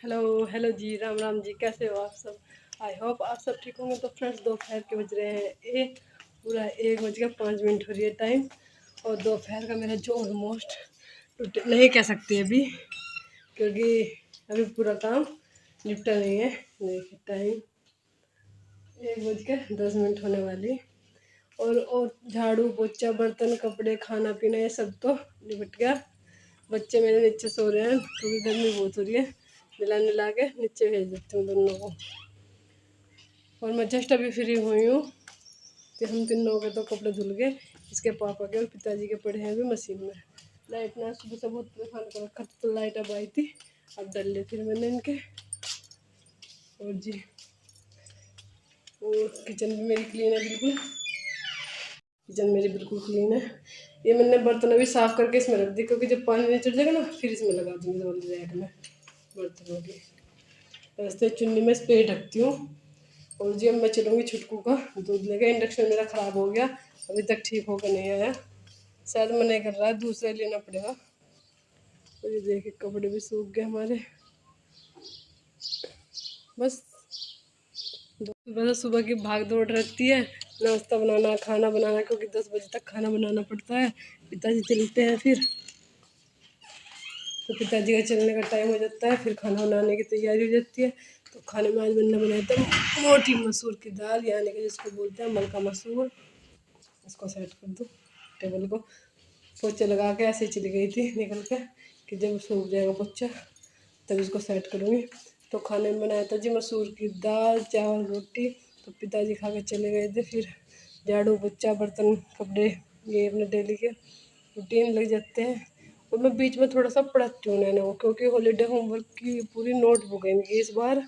Hello hello जी, राम राम जी। कैसे हो आप सब? आई होप आप सब ठीक होंगे। तो फ्रेंड्स, दोपहर के बज रहे हैं पूरा 1:05 हो रही है टाइम। और दोपहर का मेरा जो ऑलमोस्ट नहीं कह सकती अभी, क्योंकि अभी पूरा काम निपटा नहीं है। देखिए टाइम 1:10 होने वाली। और झाड़ू पोछा बर्तन कपड़े खाना पीना ये सब तो निपट गया। बच्चे मेरे नीचे सो रहे हैं क्योंकि गर्मी बहुत हो रही है। मिला के नीचे भेज देती हूँ दोनों को। और मैं जस्ट अभी फ्री हुई हूँ कि हम तीनों के तो कपड़े धुल गए। इसके पापा के और पिताजी के पड़े हैं अभी मशीन में। लाइट ना सुबह से बहुत परेशान कर रखा था, तो लाइट अब आई थी, अब डल ली फिर मैंने इनके। और जी, और किचन भी मेरी क्लीन है बिल्कुल। किचन मेरी बिल्कुल क्लीन है। ये मैंने बर्तन अभी साफ़ करके इसमें रख दी, क्योंकि जब पानी नहीं चढ़ जाएगा ना फिर इसमें लगा दूँगी वाली रैक में बर्तनों की। ऐसे चुन्नी में स्प्रे ढकती हूँ। और जी, अब मैं चलूँगी छुटकू का दूध लेके। इंडक्शन मेरा ख़राब हो गया, अभी तक ठीक होकर नहीं आया। शायद मन नहीं कर रहा है, दूसरा लेना पड़ेगा। और ये देखिए कपड़े भी सूख गए हमारे। बस सुबह की भाग दौड़ रहती है, नाश्ता बनाना खाना बनाना, क्योंकि 10 बजे तक खाना बनाना पड़ता है। पिताजी चलते हैं फिर, तो पिताजी का चलने का टाइम हो जाता है, फिर खाना बनाने की तैयारी हो जाती है। तो खाने में आज मैंने बनाया था मोटी मसूर की दाल, यानी कि जिसको बोलते हैं मलका मसूर। इसको सेट कर दूँ टेबल को। पोछा लगा के ऐसे ही चली गई थी निकल के, कि जब सूख जाएगा पोछा तब इसको सेट करूँगी। तो खाने में बनाया था जी मसूर की दाल चावल रोटी। तो पिताजी खा के चले गए थे। फिर झाड़ू पोछा बर्तन कपड़े ये अपने डेली के रूटीन लग जाते हैं। और मैं बीच में थोड़ा सा पढ़ती हूँ नैना को, क्योंकि हॉलीडे होमवर्क की पूरी नोटबुक है इनकी इस बार।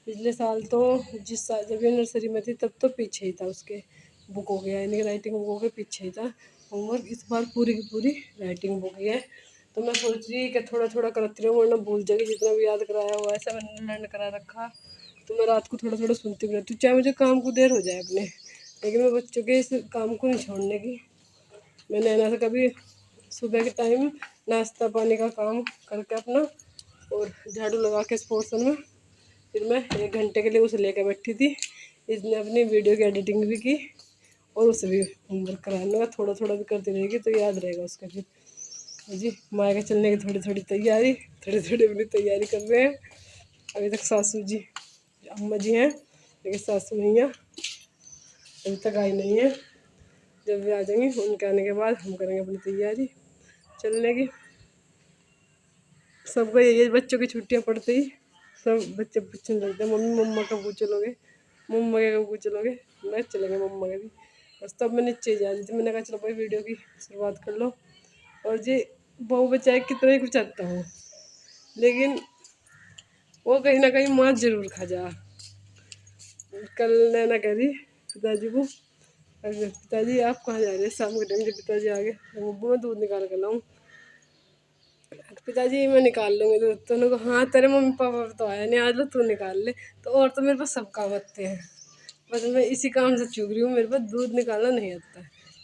पिछले साल तो जिस साल जब ये नर्सरी में थी तब तो पीछे ही था उसके बुक हो गया, यानी राइटिंग बुक हो के पीछे ही था होमवर्क। इस बार पूरी की पूरी राइटिंग बुक ही है। तो मैं सोच रही कि थोड़ा थोड़ा करती रहूँ, वरना भूल जाएगी। जितना भी याद कराया हुआ है ऐसा मैंने लर्न करा रखा। तो मैं रात को थोड़ा थोड़ा सुनती भी रहती हूँ, चाहे मुझे काम को देर हो जाए अपने, लेकिन मैं बच्चों के इस काम को नहीं छोड़ने की। मैं नैना से कभी सुबह के टाइम नाश्ता पानी का काम करके अपना और झाड़ू लगा के इस पोर्शन में, फिर मैं 1 घंटे के लिए उसे लेकर बैठी थी। इसने अपनी वीडियो की एडिटिंग भी की और उसे भी होमवर्क कराने का थोड़ा थोड़ा भी करती रहेगी तो याद रहेगा उसका। फिर जी, माँ के चलने की थोड़ी थोड़ी तैयारी, थोड़ी थोड़ी अपनी तैयारी कर रहे हैं। अभी तक सासू जी अम्मा जी हैं, लेकिन सासू नहीं है, अभी तक आई नहीं है। जब वे आ जाएंगी उनके आने के बाद हम करेंगे अपनी तैयारी चलने की। सबको यही है, बच्चों की छुट्टियां पड़ते ही सब बच्चे पूछने लगते हैं, मम्मी मम्मा कब चलोगे, मम्मा के कब चलोगे। मैं चलेंगे मम्मा के भी। बस तब मैं नीचे जा रही थी, मैंने कहा चलो भाई वीडियो की शुरुआत कर लो। और जी, बहू बचाए कितना ही कुछ आता हो, लेकिन वो कहीं ना कहीं माँ जरूर खा जा। कल नैना कह रही पिताजी को, अरे पिताजी आप कहाँ जा रहे हैं शाम के टाइम, जब पिताजी आ गए तो मैं दूध निकाल कर लाऊँ। पिताजी मैं निकाल लूँगी दूध। तो उन्होंने कहा हाँ तेरे मम्मी पापा तो आया नहीं, आज लो तू निकाल ले। तो और तो मेरे पास सब काम आते हैं, बस मैं इसी काम से चूक रही हूँ। मेरे पास दूध निकालना नहीं आता,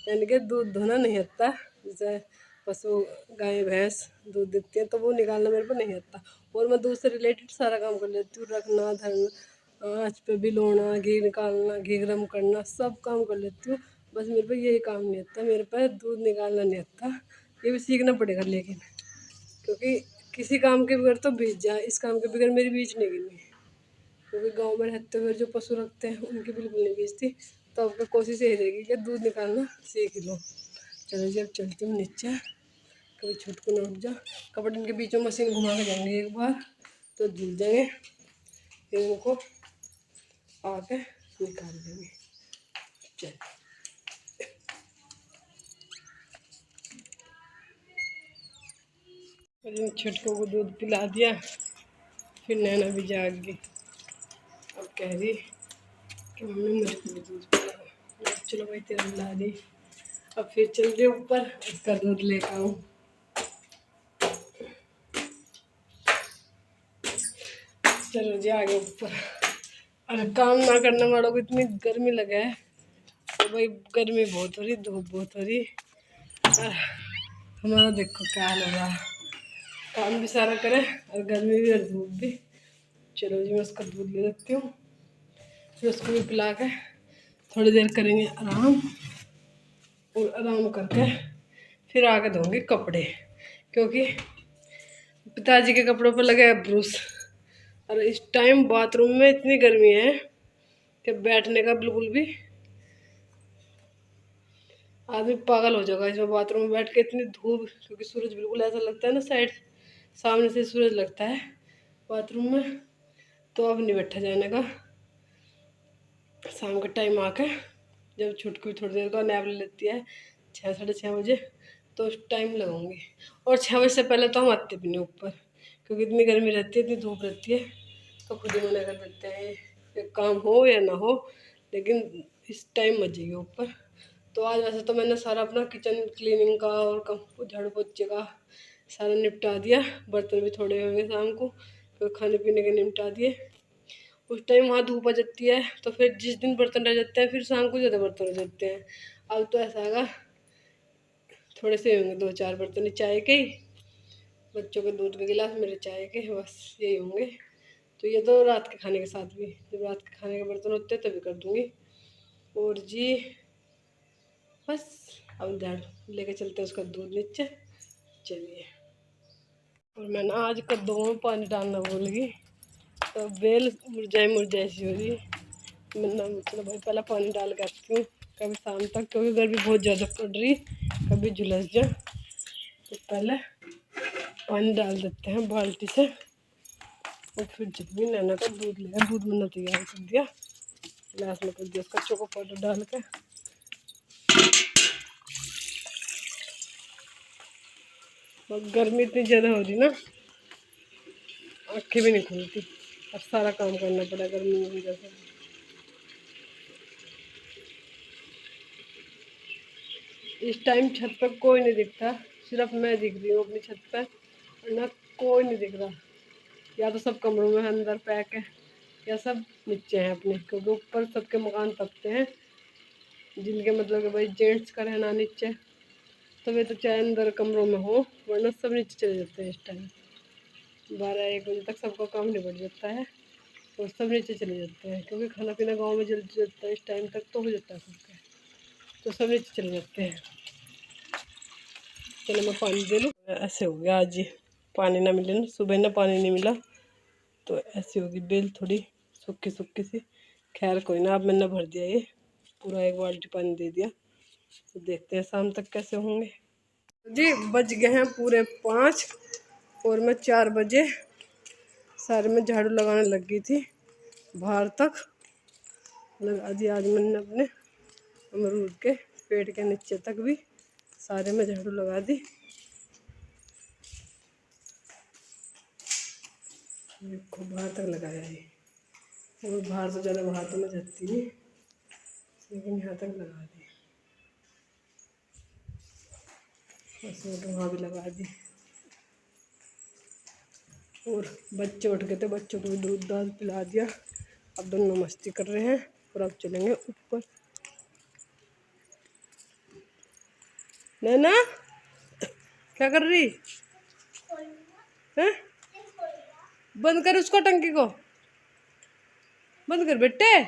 यानी कि दूध धोना नहीं आता। जैसे पशु गाय भैंस दूध देती हैं तो वो निकालना मेरे को नहीं आता। और मैं दूध से रिलेटेड सारा काम कर लेती हूँ, रखना धरना, आँच पे बिलोना, घी निकालना, घी गर्म करना, सब काम कर लेती हूँ। बस मेरे पे यही काम नहीं आता, मेरे पास दूध निकालना नहीं आता। ये भी सीखना पड़ेगा, लेकिन क्योंकि किसी काम के बगैर तो बीत जाए, इस काम के बगैर मेरी बीच नहीं गिनी। क्योंकि गांव में रहते हुए जो पशु रखते हैं उनकी बिल्कुल नहीं बेचती। तो आपका कोशिश यही रहेगी कि दूध निकालना सीख लो। चलो जी, अब चलती हूँ नीचे, कभी छुटकू ना उठ जा। कपड़े इनके बीच में मशीन घुमा के जाएंगे एक बार तो धुल जाएंगे, फिर इनको आके निकाल देंगे। चल छुटकू को दूध पिला दिया, फिर नैना भी जाग गई। अब कह रही कि मम्मी मुझे को भी दूध पिलाओ। चलो भाई तेरा पिला दी। अब फिर चल रही ऊपर, इसका दूध लेकर आऊँ। चलो जी आगे ऊपर। अरे काम ना करने वालों को इतनी गर्मी लगे है, तो भाई गर्मी बहुत हो रही, धूप बहुत हो रही। हमारा देखो क्या हाल हो रहा, काम भी सारा करे और गर्मी भी और धूप भी। चलो जी मैं उसका दूध ले लेती हूँ, फिर उसको भी पिला के थोड़ी देर करेंगे आराम, और आराम करके फिर आके धोंगे कपड़े, क्योंकि पिताजी के कपड़ों पर लगे है ब्रूस। और इस टाइम बाथरूम में इतनी गर्मी है कि बैठने का बिल्कुल भी आदमी पागल हो जाएगा इसमें बाथरूम में बैठ के, इतनी धूप, क्योंकि सूरज बिल्कुल ऐसा लगता है ना साइड सामने से सूरज लगता है बाथरूम में, तो अब नहीं बैठा जाने का। शाम के टाइम आके जब छुटकी थोड़ी देर का नैप ले लेती है 6 साढ़े 6 बजे, तो उस टाइम लगाऊंगी। और 6 बजे से पहले तो हम आते भी नहीं ऊपर, क्योंकि इतनी गर्मी रहती है, इतनी धूप रहती है, तो खुद ही मना कर देते हैं ये काम हो या ना हो, लेकिन इस टाइम मत जाइए ऊपर। तो आज वैसे तो मैंने सारा अपना किचन क्लीनिंग का और झाड़ू पोछे का सारा निपटा दिया, बर्तन भी थोड़े होंगे शाम को, फिर खाने पीने के निपटा दिए। उस टाइम वहाँ धूप आ जाती है, तो फिर जिस दिन बर्तन रह जाते हैं फिर शाम को ज़्यादा बर्तन हो जाते हैं। अब तो ऐसा होगा थोड़े से होंगे 2-4 बर्तन चाय के ही, बच्चों के दूध के गिलास, मेरे चाय के, बस यही होंगे। तो ये तो रात के खाने के साथ भी, जब रात के खाने के बर्तन होते हैं तभी कर दूँगी। और जी बस अब झाड़ू लेके चलते हैं उसका दूध नीचे, चलिए। और मैं ना आज कद्दू में पानी डालना भूल गई, तो बेल मुरझाई सी हो रही। मैं चलो भाई पहले पानी डाल के आती हूँ, कभी शाम तक, क्योंकि गर्मी बहुत ज़्यादा पड़ रही, कभी झुलस जाए, तो पहले पानी डाल देते हैं बाल्टी से। और फिर जितनी नैना का दूध लिया, दूध मैंने तैयार कर दिया, गिलास में कर दिया उसका चोको पाउडर डाल के। और गर्मी इतनी ज़्यादा हो रही ना, आँखें भी नहीं खुलती, अब सारा काम करना पड़ा गर्मी में जैसे। इस टाइम छत पर कोई नहीं दिखता, सिर्फ मैं दिख रही हूँ अपनी छत पर, वरना कोई नहीं दिख रहा। या तो सब कमरों में अंदर पैक है, या सब नीचे हैं अपने, क्योंकि ऊपर सबके मकान तपते हैं, जिनके मतलब कि भाई जेंट्स का रहना नीचे, तो वे तो चाहे अंदर कमरों में हो, वरना सब नीचे चले जाते हैं। इस टाइम 12-1 बजे तक सबका काम निपट जाता है, और सब नीचे चले जाते हैं, क्योंकि खाना पीना गाँव में जल्दी जाता है, इस टाइम तक तो हो जाता है सबका, तो सब नीचे चले जाते हैं। चलो मैं पानी दे लूँ। ऐसे हो गया आज, ये पानी ना मिले ना, सुबह ना पानी नहीं मिला, तो ऐसी होगी बेल थोड़ी सूखी सूखी सी। खैर कोई ना, अब मैंने भर दिया ये पूरा, 1 बाल्टी पानी दे दिया, तो देखते हैं शाम तक कैसे होंगे जी। बज गए हैं पूरे 5, और मैं 4 बजे सारे में झाड़ू लगाने लग गई थी, बाहर तक लगा दी। आज मैंने अपने अमरूद के पेड़ के नीचे तक भी सारे में झाड़ू लगा दी। देखो बाहर तक लगाया है, और बाहर से ज़्यादा बाहर तो मैं जाती नहीं, लेकिन यहाँ तक लगा दी, बस वहाँ भी लगा दी। और बच्चे उठ गए थे, बच्चों को भी दूध दाल पिला दिया, अब दोनों मस्ती कर रहे हैं, और अब चलेंगे ऊपर। नैना क्या कर रही है? बंद कर उसको, टंकी को बंद कर बेटे।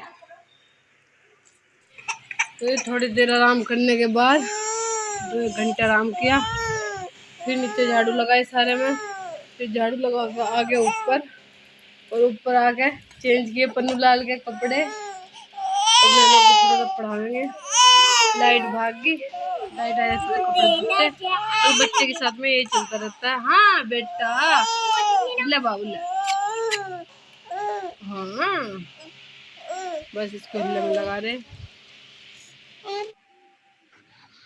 तो थोड़ी देर आराम करने के बाद 2 घंटे आराम किया, फिर नीचे झाड़ू लगाई सारे में, फिर झाड़ू लगा के आगे ऊपर, और ऊपर आके चेंज किए पन्नू लाल के कपड़े, और मैंने थोड़ा पढ़ाएंगे। लाइट भाग गई, लाइट आया तो कपड़े धुलते, तो बच्चे के साथ में यही चलता रहता है। हाँ बेटा, ले बाबू ले, हाँ बस इसको हिलने में लगा रहे।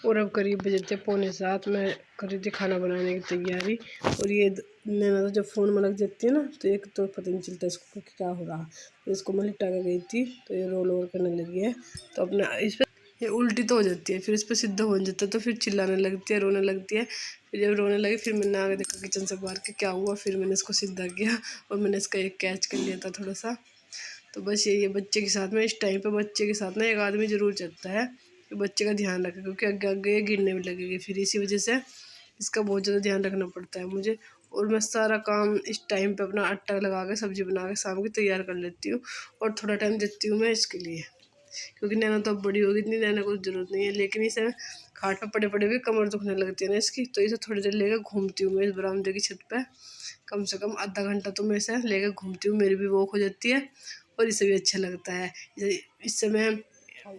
और अब करीब बजे थे 6:45, मैं कर रही थी खाना बनाने की तैयारी। और ये नैना तो जब फ़ोन में लग जाती है ना, तो एक तो पता नहीं चलता इसको कि क्या हो रहा। तो इसको मैं लिटा के गई थी, तो ये रोल ओवर करने लगी है, तो अपना इस पर ये उल्टी तो हो जाती है, फिर इस पर सीधा हो जाता है, तो फिर चिल्लाने लगती है, रोने लगती है। फिर जब रोने लगी, फिर मैंने आगे देखा किचन से बाहर के क्या हुआ, फिर मैंने इसको सीधा किया, और मैंने इसका एक कैच कर लिया था थोड़ा सा। तो बस यही है, बच्चे के साथ में इस टाइम पे बच्चे के साथ में एक आदमी ज़रूर चलता है, तो बच्चे का ध्यान रखें, क्योंकि आगे आगे ये गिरने भी लगेगी, फिर इसी वजह से इसका बहुत ज़्यादा ध्यान रखना पड़ता है मुझे। और मैं सारा काम इस टाइम पे अपना आटा लगा के सब्जी बना के शाम की तैयार कर लेती हूँ और थोड़ा टाइम देती हूँ मैं इसके लिए, क्योंकि नैना तो अब बड़ी होगी, इतनी नैना को ज़रूरत नहीं है। लेकिन इसे खाट पर पड़े पड़े भी कमर दुखने लगती है ना इसकी, तो इसे थोड़ी देर लेकर घूमती हूँ मैं इस बरामदे की छत पे। कम से कम आधा घंटा तो मैं इसे लेकर घूमती हूँ, मेरी भी वॉक हो जाती है और इसे भी अच्छा लगता है। इससे मैं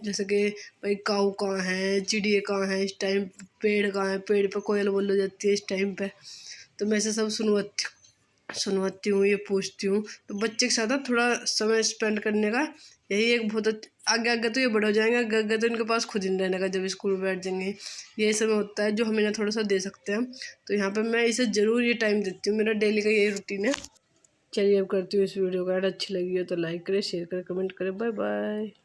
जैसे कि भाई काऊ कहाँ है, चिड़िया कहाँ है इस टाइम, पेड़ कहाँ है, पेड़ पर कोयल बोल हो जाती है इस टाइम पे, तो मैं इसे सब सुनवाती हूँ, ये पूछती हूँ। तो बच्चे के साथ ना थोड़ा समय स्पेंड करने का यही एक बहुत आगे आगे तो ये बड़े हो जाएंगे, आगे आगे तो इनके पास खुद ही रहने का, जब स्कूल में बैठ जाएंगे यही समय होता है जो हम इन्हें थोड़ा सा दे सकते हैं। तो यहाँ पे मैं इसे ज़रूर ये टाइम देती हूँ, मेरा डेली का यही रूटीन है। चलिए अब करती हूँ इस वीडियो का, अगर अच्छी लगी हो तो लाइक करें, शेयर करें, कमेंट करें। Bye bye.